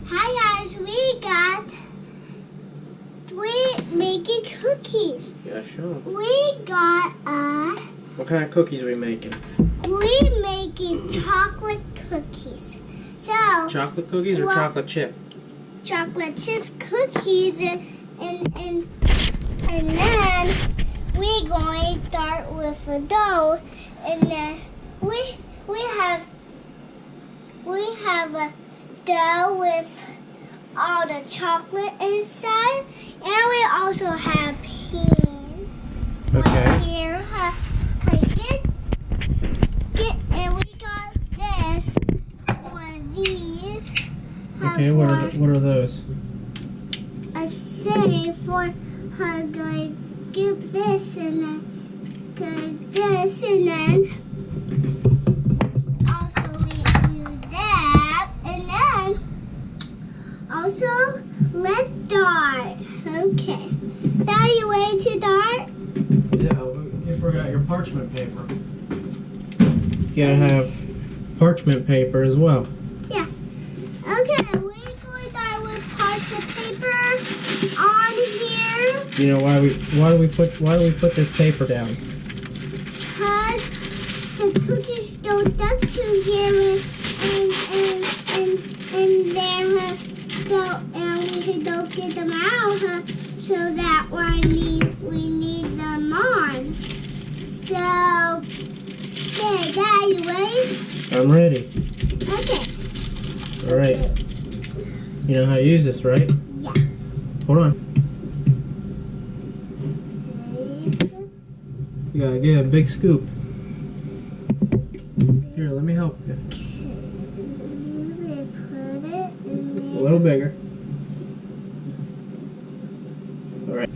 Hi guys, we're making cookies. Yeah, sure. We got What kind of cookies are we making? we're making chocolate cookies. So Chocolate cookies or chocolate chip? chocolate chips cookies and then we're going to start with a dough, and then we have a dough with all the chocolate inside, and we also have peas. Okay. Right here, and we got this one of these. Okay, what are those? A say for her going give this and then good this, and then also we do that, and then also let's start. Okay, now you ready to start? Yeah, you forgot your parchment paper. You gotta have parchment paper as well. Yeah. Okay, we're going to start with parchment paper on here. You know why do we put this paper down? Because the cookies don't stuck to here, and then we don't get them out, so that we need them on. So, okay, Dad, you ready? I'm ready. Okay. All right. You know how to use this, right? Yeah. Hold on. You gotta get a big scoop. Here, let me help you. We put it in A little bigger. All right.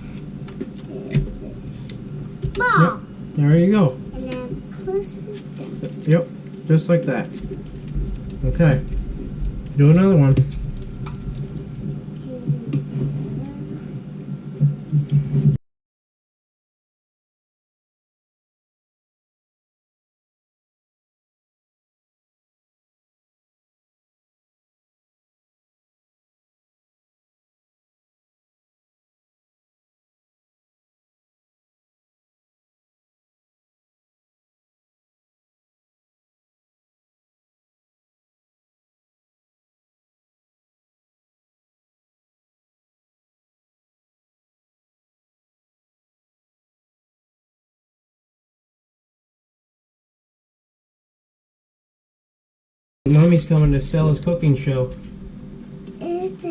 Ball. There you go. And then push it down. Yep, just like that. Okay. Do another one. Mommy's coming to Stella's cooking show. Leave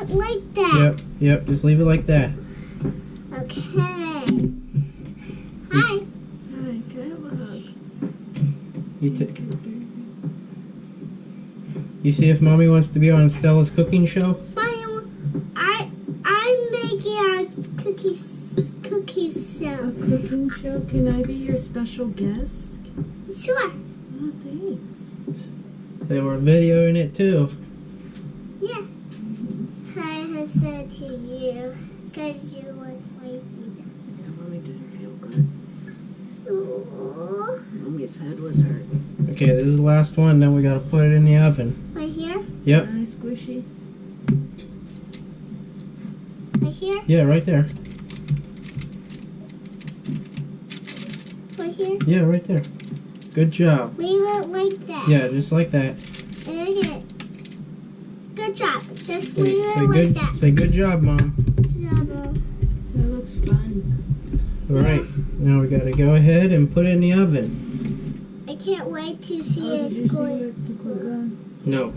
it like that. Yep, just leave it like that. Okay. Hi. Hi, can I have a hug? You see if Mommy wants to be on Stella's cooking show? I'm making a cookie show. A cooking show? Can I be your special guest? Sure. Oh, thanks. They were videoing it too. Yeah. I have said to you because you was sleeping. Yeah, Mommy didn't feel good. Ooh. Mommy's head was hurt. Okay, this is the last one, then we gotta put it in the oven. Right here? Yep. Nice, squishy. Right here? Yeah, right there. Right here? Yeah, right there. Good job. Leave it like that. Yeah, just like that. Okay. Good job. Just leave it Say like good, that. say good job, Mom. Good job, Mom. That looks fun. Alright, now we gotta go ahead and put it in the oven. I can't wait to see Oh, it did you see going. what the quote on? No.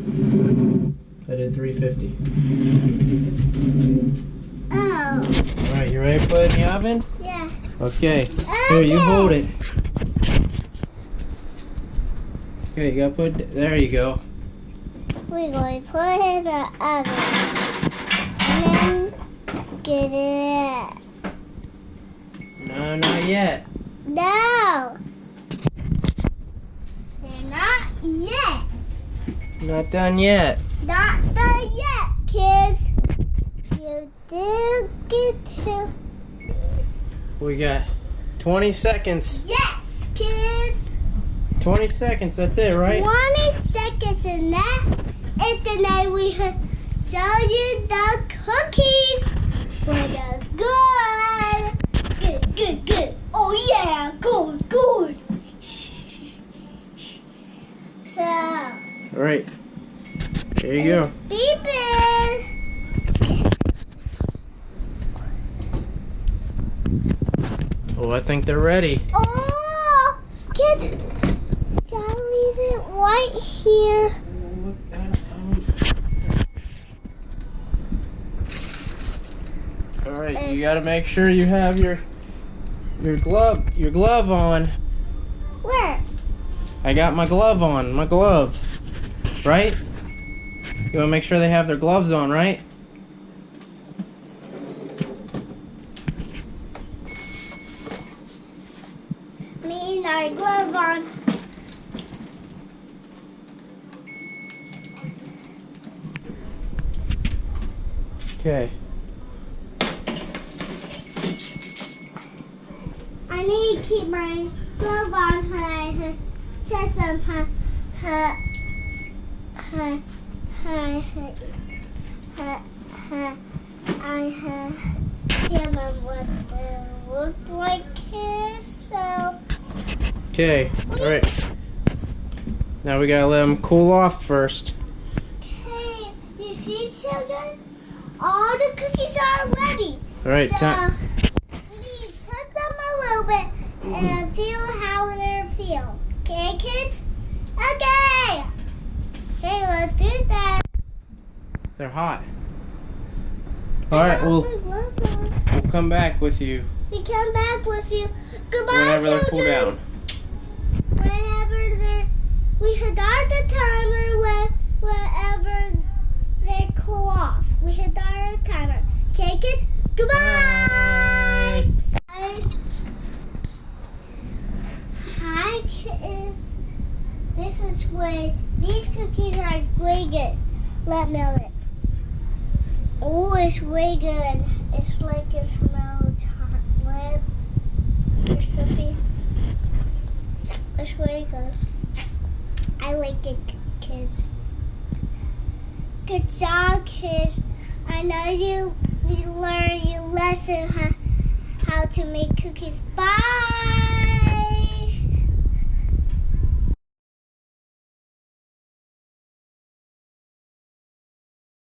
I did 350. Oh. Alright, you ready to put it in the oven? Yeah. Okay. Here, you hold it. Okay, you gotta put, there you go. We're going to put it in the oven. And then get it. No, not yet. No. They're not yet. Not done yet. Not done yet, kids. You did get to. We got 20 seconds. Yes, kids. 20 seconds, that's it, right? 20 seconds, and that And then we show you the cookies. For the good. Oh yeah, good. So. All right. There you go. Beeping. Oh, I think they're ready. Oh, kids, gotta leave it right here. All right, you gotta make sure you have your glove on. Where? I got my glove on, my glove. Right? You wanna make sure they have their gloves on, right? Me and our glove on. Okay. I need to keep my glove on when I check them. I tell them what they look like, kids. So. Okay. All right. Now we gotta let them cool off first. Okay, you see, children? All the cookies are ready. All right. So, we need to touch them a little bit and feel how they feel. Okay, kids? Okay. Okay, let's do that. They're hot. All right. We'll come back with you We come back with you. Goodbye, whenever they cool children. down. Whenever we start the timer whenever they cool off. We start the timer. Okay, kids? Goodbye. Hi, kids. This is way. These cookies are way good. Let me it. Oh, it's way good. It's like it smells chocolate or something. It's way good. I like it, kids. Good job, kids. I know you learned your lesson how to make cookies. Bye.